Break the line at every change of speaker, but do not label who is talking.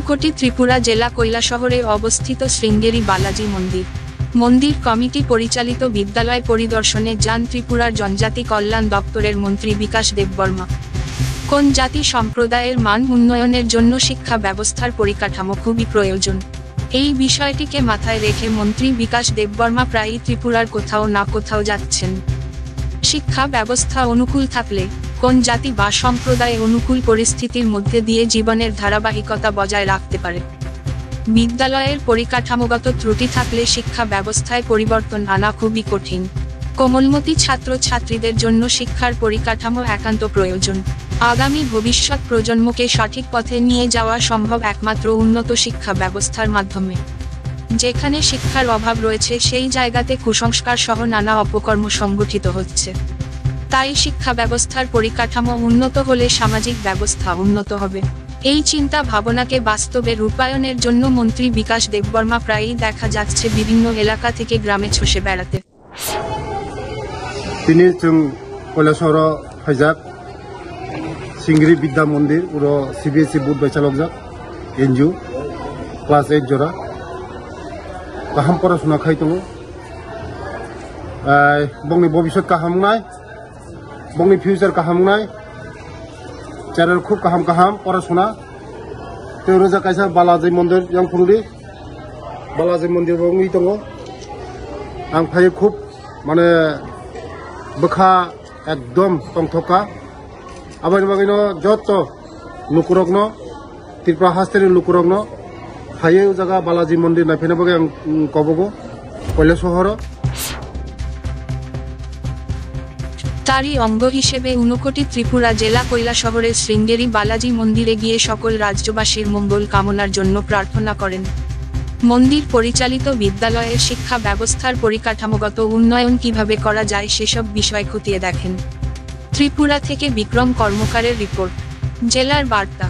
ঊনকোটি ত্রিপুরা জেলা কৈলাসহরে অবস্থিত শৃঙ্গেরি বালাজি মন্দির। মন্দির কমিটি পরিচালিত বিদ্যালয় পরিদর্শনে যান ত্রিপুরার জনজাতি কল্যাণ দপ্তরের মন্ত্রী বিকাশ দেববর্মা। কোন জাতি সম্প্রদায়ের মান উন্নয়নের জন্য শিক্ষা ব্যবস্থার পরিকাঠামো খুবই প্রয়োজন। এই বিষয়টিকে মাথায় রেখে মন্ত্রী বিকাশ দেববর্মা প্রায়ই ত্রিপুরার কোথাও না কোথাও যাচ্ছেন। শিক্ষা ব্যবস্থা অনুকূল থাকলে কোন জাতি বা সম্প্রদায় অনুকূল পরিস্থিতির মধ্যে দিয়ে জীবনের ধারাবাহিকতা বজায় রাখতে পারে। বিদ্যালয়ের পরিকাঠামোগত ত্রুটি থাকলে শিক্ষা ব্যবস্থায় পরিবর্তন আনা খুবই কঠিন। কোমলমতি ছাত্রছাত্রীদের জন্য শিক্ষার পরিকাঠামো একান্ত প্রয়োজন। আগামী ভবিষ্যৎ প্রজন্মকে সঠিক পথে নিয়ে যাওয়া সম্ভব একমাত্র উন্নত শিক্ষা ব্যবস্থার মাধ্যমে। যেখানে শিক্ষার অভাব রয়েছে সেই জায়গাতে কুসংস্কার সহ নানা অপকর্ম সংগঠিত হচ্ছে। তাই শিক্ষা ব্যবস্থার পরিকাঠামো উন্নত হলে সামাজিক ব্যবস্থা উন্নত হবে। এই চিন্তা ভাবনাকে বাস্তবে রূপায়ণের জন্য মন্ত্রী বিকাশ দেববর্মা প্রায়ই দেখা যাচ্ছে বিভিন্ন এলাকা থেকে গ্রামে ছুটে বেড়াতে।
তিনি কৈলাসহর হাইজাক সিংগিরি বিদ্যা মন্দির উড়ো সিবিএসই বুথ বেচালকজাক এনজিও ক্লাস 8 জোড়া গাहाम পড়াশোনা খাই দङ। बंनि भबिष्यत गाहामनाय बंनि फिउचार गाहामनाय चैनल खूब गाहाम पढ़ाशोना तेरोजा कायसा बालाजी मंदिर यांगफुरुरि बालाजी मंदिर बंनि दङ। आं फाय खूब माने बखा एकदम तंथका आबानि बागैनो जत लुकुरगनो त्रिपुरा हास्टेनि लुकुरगनो हायो जागा बालाजी मंदिर नायफैनो बागै आं कबगो কৈলাসহর।
তারই অঙ্গ হিসেবে ঊনকোটি ত্রিপুরা জেলা কৈলাসহরের শৃঙ্গেরি বালাজি মন্দিরে গিয়ে সকল রাজ্যবাসীর মঙ্গল কামনার জন্য প্রার্থনা করেন। মন্দির পরিচালিত বিদ্যালয়ের শিক্ষা ব্যবস্থার পরিকাঠামোগত উন্নয়ন কিভাবে করা যায় সেসব বিষয় খতিয়ে দেখেন। ত্রিপুরা থেকে বিক্রম কর্মকারের রিপোর্ট, জেলার বার্তা।